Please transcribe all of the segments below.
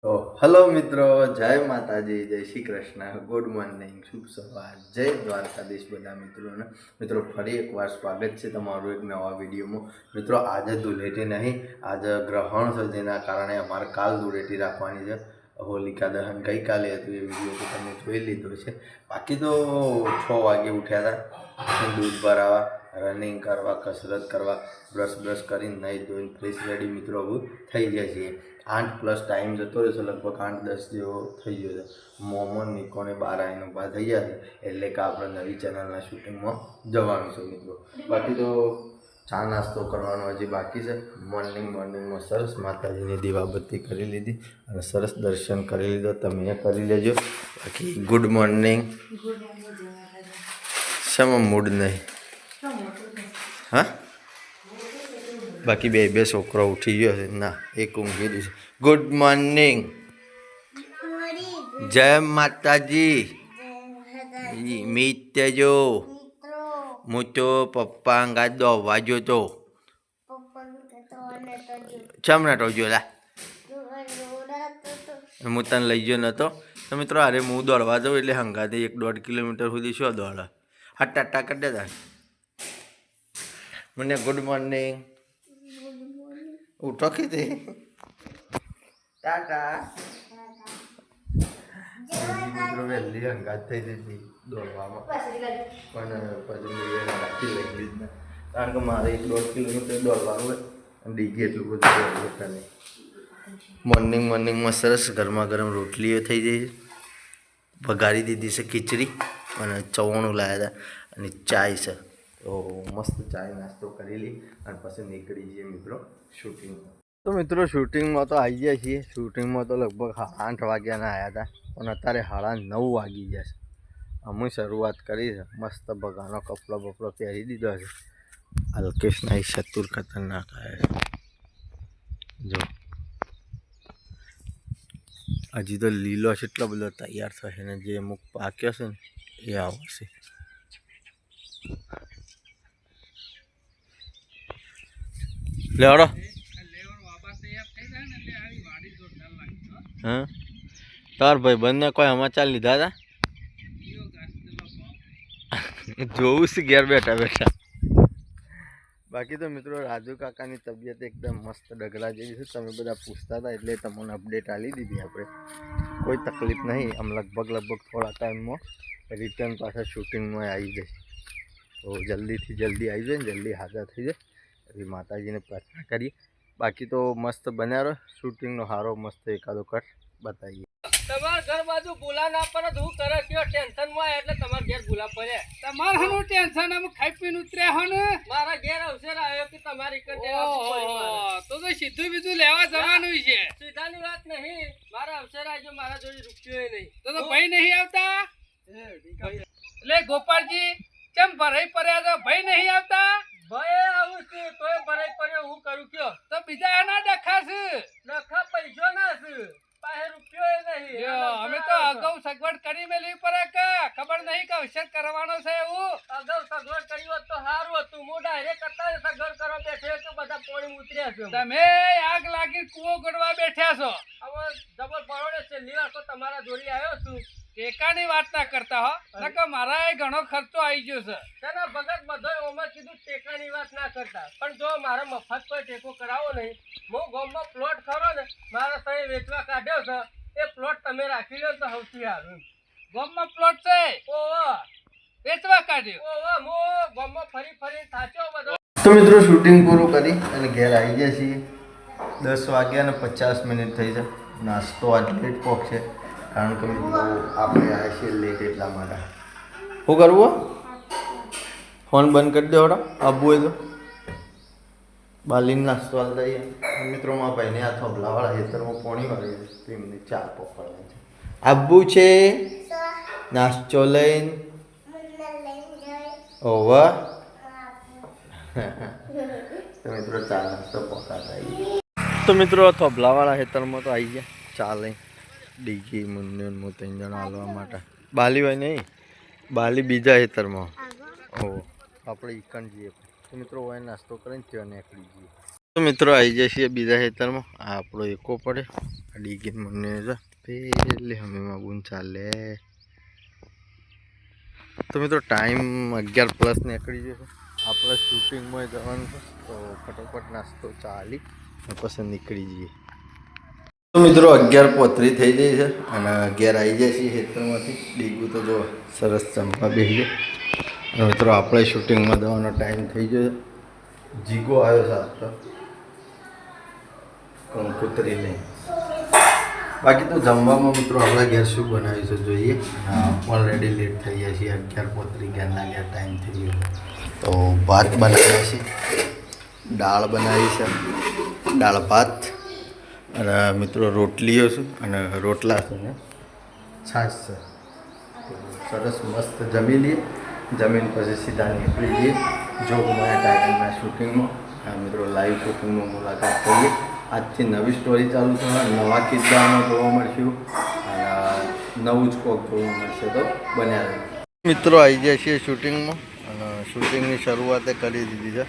તો હેલો મિત્રો, જય માતાજી, જય શ્રી કૃષ્ણ, ગુડ મોર્નિંગ, શુભ સવાર, જય દ્વારકાધીશ બધા મિત્રોને. મિત્રો ફરી એકવાર સ્વાગત છે તમારું એક નવા વિડીયોમાં. મિત્રો આજે ધૂળેટી નહીં, આજે ગ્રહણ છે, જેના કારણે અમારે કાલ ધૂળેટી રાખવાની છે. હોલિકા દહન ગઈકાલે હતું, એ વિડીયો તો તમે જોઈ લીધો છે. બાકી તો 6 વાગે ઉઠ્યા હતા, દૂધ ભરાવા, રનિંગ કરવા, કસરત કરવા, બ્રશ કરીને નહીં ધોઈને ફ્રેશ રેડી મિત્રો હવે થઈ જાય છે. 8+ ટાઈમ જતો રહેશે, લગભગ 8-10 જેવો થઈ ગયો છે. મોમન નિકોને 12 આવીને ઊભા થઈ ગયા છે, એટલે કે આપણે નવી ચેનલના શૂટિંગમાં જવાનું છે મિત્રો. બાકી તો ચા નાસ્તો કરવાનો હજી બાકી છે. મોર્નિંગમાં સરસ માતાજીની દીવાબત્તી કરી લીધી અને સરસ દર્શન કરી લીધો. તમે કરી લેજો. બાકી ગુડ મોર્નિંગ. શેમાં મૂડ નહીં? હા, બાકી બે છોકરો ઉઠી ગયો છે, ના એક ઊંઘી દીધું. ગુડ મોર્નિંગ, જય માતાજી. મિત્રજો હું તો પપ્પા ગાદો વાજો તો ચમ નતો જોલા, હું તને લઈ ગયો નતો. તો મિત્રો અરે હું દોડવા જાઉં એટલે હંગાથી 1-1.5 કિલોમીટર સુધી શું દોડા હટ્ટા કરી દેતા મને. ગુડ મોર્નિંગ, ઉઠો કીધી ટાટા. મિત્રો વહેલી હંગાત થઈ જતી દોડવામાં, પણ પછી મેં રાખી લઈ લીધી, કારણ કે મારે 1-1.5 કિલોમીટર દોડવાનું હોય અને ડીગી એટલું બધું દોડતા નહીં. મોર્નિંગમાં સરસ ગરમા ગરમ રોટલીઓ થઈ જાય છે. વઘારી દીધી છે ખીચડી અને ચવાણું લાવ્યા હતા અને ચાય છે. તો મસ્ત ચાય નાસ્તો કરી લઈ અને પછી નીકળી જઈએ મિત્રો શૂટિંગમાં. તો મિત્રો શૂટિંગમાં તો આવી ગયા છીએ. શૂટિંગમાં તો લગભગ 8 વાગ્યાના આવ્યા હતા, પણ અત્યારે 9:30 વાગી ગયા છે. અમે શરૂઆત કરી છે. મસ્ત બગાનો કપડો પહેરી દીધો છે. અલ્કેશ નાઈ ચતુર ખતરનાક આવ્યા છે. જો હજી તો લીલો છે, એટલો બધો તૈયાર થશે ને જે અમુક પાક્યો છે ને એ આવશે. લેવડો હા, તાર ભાઈ બંને કોઈ સમાચાર લીધા હતા? જોવું છે ઘેર બેઠા. બાકી તો મિત્રો રાજુ કાકાની તબિયત એકદમ મસ્ત ડગલા જેવી છે. તમે બધા પૂછતા હતા એટલે તમને અપડેટ આપી દીધી આપણે. કોઈ તકલીફ નહીં. આમ લગભગ થોડા ટાઈમમાં રિટર્ન પાછા શૂટિંગમાં આવી જાય. તો જલ્દીથી જલ્દી આવી જાય ને જલ્દી હાજર થઈ જાય એવી માતાજીને પ્રાર્થના કરીએ. બાકી તો મસ્ત બન્યા રહો. શૂટિંગનો સારો મસ્ત એકાદો કટ બતાવીએ. તમાર ઘર બાજુ ભૂલા ના પડે હું કરે કયો ટેન્શન માં એટલે તમાર ઘેર ભૂલા પડે. તમાર હનું ટેન્શન આમ ખાઈ પીને ઉતર્યા હો ને. મારા ઘેર અવસર આવ્યો કે તમારી કટે તો સીધું બીજું લેવા જવાનું છે. સીધાની વાત નહીં, મારા અવસર આવજો, મારા જોડે રૂપિયો નહીં. તો ભાઈ નહીં આવતા? એટલે ગોપાલજી કેમ ભરાઈ પડ્યા તો ભાઈ નહીં આવતા? ભાઈ આવું છું તોય ભરાઈ પડ્યો હું કરું કયો? તો બીજા ના ડખાશે. ડખા પૈસો ના છે, અમે તો અગાઉ સગવડ કરી મેલી પડે કે ખબર નહીં કે અવસર કરવાનો છે. એવું અગાઉ સગવડ કરી હોત તો સારું હતું. હું ડાયરેક્ટ અત્યારે સગવડ કરવા બેઠો તો બધા પોણી ઉતર્યા છો. તમે આગ લાગી કૂવો ગળવા બેઠ્યા છો. હવે જબર પડોડે છે લીલા તો તમારા જોડી આવ્યો છું. ટેકાની વાત ના કરતા હો, નકર મારા ઘણો ખર્ચો આવી ગયો છે. તેના ભગત બધો ઓમાં કીધું ટેકાની વાત ના કરતા, પણ જો મારે મફત કોઈ ટેકો કરાવો નહીં. હું ગામમાં પ્લોટ ખરો ને મારા સહી વેચવા કાઢ્યો છે, એ પ્લોટ તમે રાખી લો તો સૌથી સારું. ગામમાં પ્લોટ છે વેચવા કાઢ્યો. હું ગામમાં ફરી થાચ્યો બધો. તો મિત્રો શૂટિંગ પૂરું કરી અને ઘેર આવી ગયા છીએ. 10 વાગ્યા ને 50 મિનિટ થઈ છે. નાસ્તો આજ લેટ પોક છે, કારણ કે મિત્રો આપણે આવ્યા છીએ લેટ એટલા માટે. શું કરવું? ફોન બંધ કરી દો. આવવું હોય તો બાલીને નાસ્તો હાલતા મિત્રો. મારા ભાઈને આ થોભલાવાળા હેતરમાં પોણી વાળી છે, તેમને ચા પકડવાની છે. આવવું છે નાસ્તો લઈને? ઓવા તો મિત્રો ચા નાસ્તો પકડાતા. તો મિત્રો થોભલાવાળા હેતરમાં તો આવી ગયા ચા લઈને. ડીગી મુન્ને હું 3 જણા હાલવા માટે. બાલી હોય નહીં, બાલી બીજા હેતરમાં. ઓહો આપણે ઈકણ જઈએ. તો મિત્રો હોય નાસ્તો કરીને ત્યાં નીકળી જઈએ. તો મિત્રો આવી જાય છે બીજા ખેતરમાં. આ આપણો એકો પડે ડીગી મને પેલે હમેમાં ગુણ ચાલે. તો મિત્રો ટાઈમ 11+ નીકળી જશે. આપણે શૂટિંગમાં જવાનું છે તો ફટોફટ નાસ્તો ચાલી પછી નીકળી જઈએ. તો મિત્રો 11:35 થઈ જાય છે અને 11 આવી જાય છે ખેતરમાંથી. ડીગું તો જો સરસ ચંપા બેસી જાય. મિત્રો આપણે શૂટિંગમાં જવાનો ટાઈમ થઈ ગયો. જીગો આવ્યો છે આપણો કંકુતરી નહીં. બાકી તો જમવામાં મિત્રો આપણા ઘેર શું બનાવ્યું છે જોઈએ. ઓલરેડી લેટ થઈ ગયા છીએ. 11:35 ઘેરના ઘેર ટાઈમ થઈ ગયો. તો ભાત બનાવ્યા છે, દાળ બનાવી છે, દાળ ભાત અને મિત્રો રોટલીઓ છે અને રોટલા છે ને છાશ છે. સરસ મસ્ત જમી લઈએ. જમીન પછી સીધા નીકળી જઈએ જોગમાયા ટાઈગરના શૂટિંગમાં. મિત્રો લાઈવ શૂટિંગમાં મુલાકાત કરીએ. આજથી નવી સ્ટોરી ચાલુ થવા, નવા કિસ્સામાં જોવા મળશું અને નવું જ કોક જોવા મળશે. તો બન્યા રહે. મિત્રો આવી જાય છીએ શૂટિંગમાં અને શૂટિંગની શરૂઆતે કરી દીધી છે.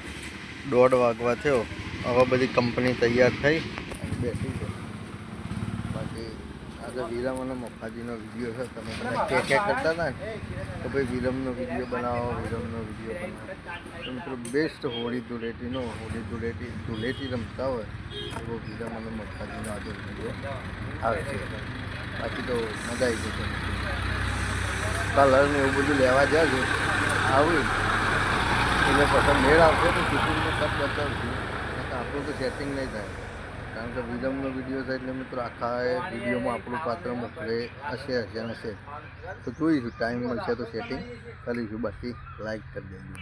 1:30 વાગવા થયો. હવે બધી કંપની તૈયાર થઈ અને બેઠી છે. બાકી આજે વિરમ અને મફાજીનો વિડીયો છે. તમે બધા કે કરતા હતા ને તો ભાઈ વિરમનો વિડીયો બનાવો, વિરમનો વિડીયો બનાવો. તો મિત્રો બેસ્ટ હોળી ધૂળેટી રમતા હોય એવો વિરમ અને મફાજીનો આજે વિડીયો આવે છે. બાકી તો મજા આવી જશે. કલર ને એવું બધું લેવા જાય છે આવું એટલે પછી મેળ આવશે તો શૂટિંગનો કપ બતાવશું. આપણું તો સેટિંગ નહીં થાય કારણ કે વિલમનો વિડીયો છે એટલે મિત્રો આખા વિડીયોમાં આપણું પાત્ર મોકલે હશે. તો જોઈશું ટાઈમ મળશે તો સેટિંગ કરીશું. બાકી લાઈક કરી દેજો.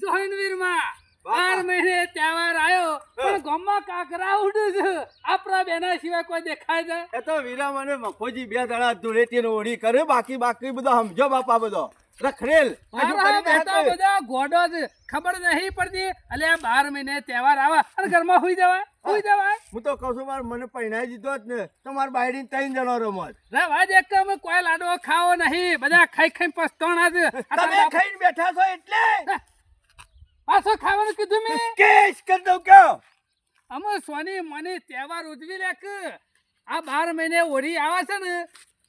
જોઈનવીરમાં 12 મહિને તહેવાર આવ્યો પણ ગામમાં કાકરા ઉડ્યું છે. આપણા બેના સિવાય કોઈ દેખાય છે? એ તો વીરા મને મફોજી 2 દડા ધૂળેટી ઓળી કરે. બાકી બધો સમજો બાપા બધો રખડેલ. મારા બેટા બધા ગોડો છે, ખબર નહીં પડતી. અલ્યા 12 મહિને તહેવાર આવે અને ઘરમાં હુઈ જવાય. હું તો કહું છું મને પહેણાઈ દીધો જ ને તો મારા બાયડી 3 જણો રમત રવા દે કે અમે કોઈ લાડવો ખાવો નહીં. બધા ખાઈ પસ્તાણા છે. તમે ખાઈને બેઠા છો એટલે પાછો ખાવાનું કીધું મેં. કેસ કરી દઉં કયો અમે સોની મને તહેવાર ઉજવી લે કે આ 12 મહિને ઓરી આવે છે ને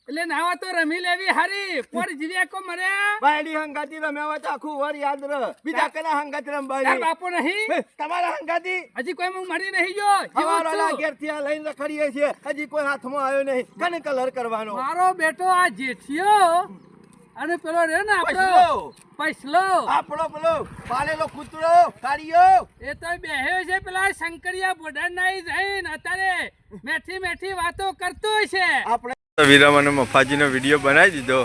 એટલે નાવા તો રમી લેવી હારી. પણ જીવ્યા કો મર્યા બાયડી હંગાતી રમ્યા હોય તો આખું વર યાદ રહ. બીજા કના હંગાત રમવાની બાપો નહીં તમારા હંગાતી હજી કોઈ હું મરી નહીં ગયો. હવારોના ઘેરથી આ લઈને રખડીએ છીએ. હજી કોઈ હાથમાં આવ્યો નહીં. કને કલર કરવાનો મારો બેટો આ જેઠિયો અને પેલો રે ને આપણો પૈસલો આપણો પેલો પાલેલો કૂતરો કાઢ્યો એ તો બેહ્યો છે પેલા શંકરિયા બોર્ડર નાઈ જઈને અત્યારે મેઠી વાતો કરતો છે. આપણે વિરમ અને મફાજીનો વિડીયો બનાવી દીધો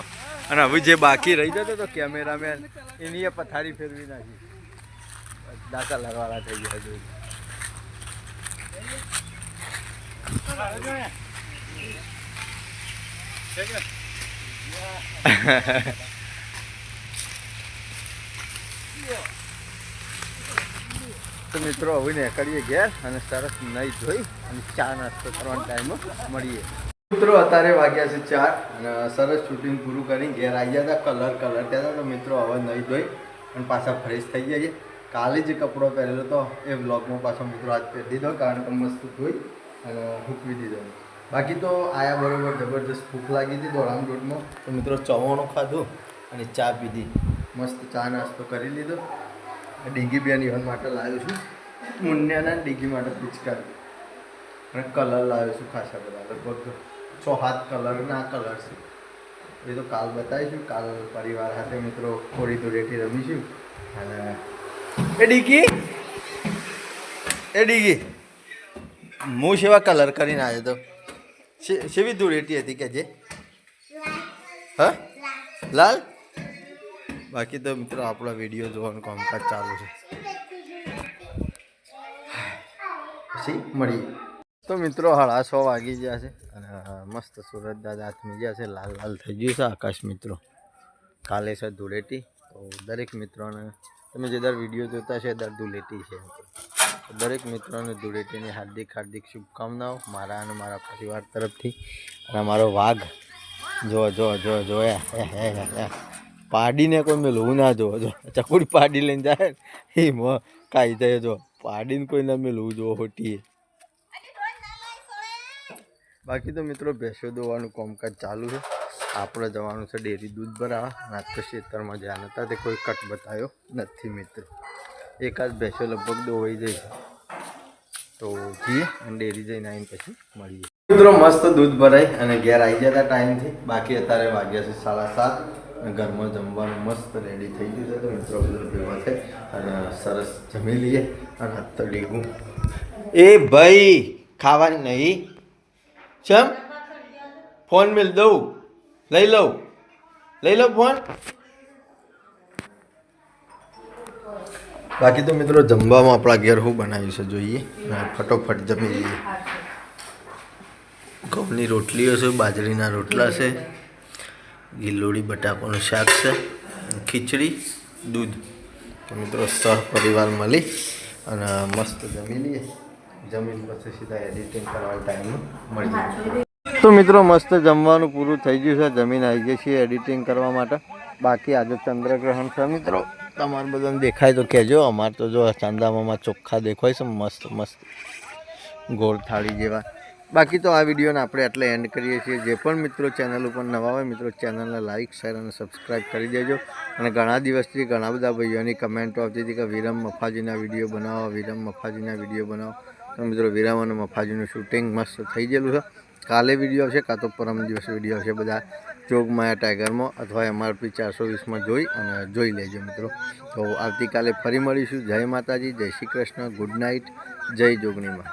અને હવે જે બાકી રહી જતો તો કેમેરામેન એની પથારી ફેરવી નાખી. દાખલા લગવાળા થઈ ગયા છે. તો મિત્રો હવે નીકળીએ ઘેર અને સરસ નહીં જોઈ અને ચા નાસ્તો કરવાનો ટાઈમ મળીએ. મિત્રો અત્યારે વાગ્યા છે 4 અને સરસ શૂટિંગ પૂરું કરી ઘેર આવી ગયા હતા. કલર ત્યાં તો મિત્રો હવે નહીં ધોઈ અને પાછા ફ્રેશ થઈ જઈએ. કાલે જે કપડો પહેરેલો હતો એ વ્લોગમાં પાછો મિત્રો આજ પહેરી દીધો કારણ કે મસ્ત ધોઈ અને સૂકવી દીધો. બાકી તો આયા બરોબર જબરજસ્ત ભૂખ લાગી હતી દોડામ દોડમાં. તો મિત્રો ચવાણું ખાધું અને ચા પીધી. મસ્ત ચા નાસ્તો કરી લીધો. ડીગી બેન ઇવન માટે લાવ્યો છું. મુન્યાના ડીગી માટે પિચકારી અને કલર લાવ્યો છું ખાસા બધા. લગભગ 6-7 કલરના કલર છે. એ તો કાલ બતાવીશું. કાલ પરિવાર સાથે મિત્રો થોડી ધૂળેટી રમીશું. અને એ ડીગી હું સેવા કલર કરીને આવ્યો તો સેવી ધૂળેટી હતી કે જે હા લાલ. બાકી તો મિત્રો આપણો વિડીયો જોવાનું કામકાજ ચાલુ છે. પછી મળીએ. તો મિત્રો 6:30 વાગી ગયા છે અને મસ્ત સુરત દાદા હાથમી ગયા છે. લાલ થઈ ગયું છે આકાશ. મિત્રો કાલે છે ધૂળેટી. તો દરેક મિત્રોને તમે જે દર વિડીયો જોતા છે દર ધૂળેટી છે. દરેક મિત્રોને ધૂળેટીની હાર્દિક શુભકામનાઓ મારા અને મારા પરિવાર તરફથી. અને મારો વાઘ જોયા પાડીને કોઈ મેળવું ના જોવો જો ચકુડી પાડી લઈને જાય ને એ કાંઈ જાય જો પાડીને કોઈ ના મેળવું જોવો હોટીએ. બાકી તો મિત્રો ભેંસો દોવાનું કામકાજ ચાલુ છે. આપણે જવાનું છે ડેરી દૂધ ભરાવા. આજ તો ખેતરમાં જ્યાં નતા તે કોઈ કટ બતાવ્યો નથી મિત્રો. એકાદ ભેંસો લગભગ દોવાઈ જાય છે તો જઈએ અને ડેરી જઈને આવીને પછી મળીએ. મિત્રો મસ્ત દૂધ ભરાય અને ઘેર આવી જતા ટાઈમથી. બાકી અત્યારે વાગ્યા છે 7:30 અને ઘરમાં જમવાનું મસ્ત રેડી થઈ ગયું છે. તો મિત્રો બધું ભેગા થઈ અને સરસ જમી લઈએ. અને હાથ તો ડીગું એ ભાઈ ખાવાની નહીં ચમ ફોન મિલ દઉં લઈ લઉં ફોન. બાકી તો મિત્રો જમવામાં આપણા ઘેર શું બનાવ્યું છે જોઈએ. ફટોફટ જમી લઈએ. ઘઉંની રોટલીઓ છે, બાજરીના રોટલા છે, ગિલોડી બટાકાનું શાક છે, ખીચડી, દૂધ. તો મિત્રો સહપરિવાર મળી અને મસ્ત જમી લઈએ. જમીન પછી સીધા એડિટિંગ કરવાનો ટાઈમ મળી જાય. તો મિત્રો મસ્ત જમવાનું પૂરું થઈ ગયું છે. જમીન આવી ગઈ છીએ એડિટિંગ કરવા માટે. બાકી આજે ચંદ્રગ્રહણ છે મિત્રો. તમારે બધાને દેખાય તો કહેજો. અમારે તો જો ચાંદામામાં ચોખ્ખા દેખાય છે મસ્ત મસ્ત ગોળ થાળી જેવા. બાકી તો આ વિડીયોને આપણે એટલે એન્ડ કરીએ છીએ. જે પણ મિત્રો ચેનલ ઉપર નવા હોય મિત્રો ચેનલને લાઇક શેર અને સબસ્ક્રાઈબ કરી દેજો. અને ઘણા દિવસથી ઘણા બધા ભાઈઓની કમેન્ટો આવતી હતી કે વિરમ મફાજીના વિડીયો બનાવો, વિરમ મફાજીના વિડીયો બનાવો. તો મિત્રો વિરમ અને મફાજીનું શૂટિંગ મસ્ત થઈ ગયેલું છે. કાલે વિડીયો આવશે કાં તો પરમ દિવસે વિડીયો આવશે. બધા જોગમાયા ટાઈગરમાં અથવા MRP 420માં જોઈ લેજો મિત્રો. તો આવતીકાલે ફરી મળીશું. જય માતાજી, જય શ્રી કૃષ્ણ, ગુડ નાઇટ, જય જોગણીમાં.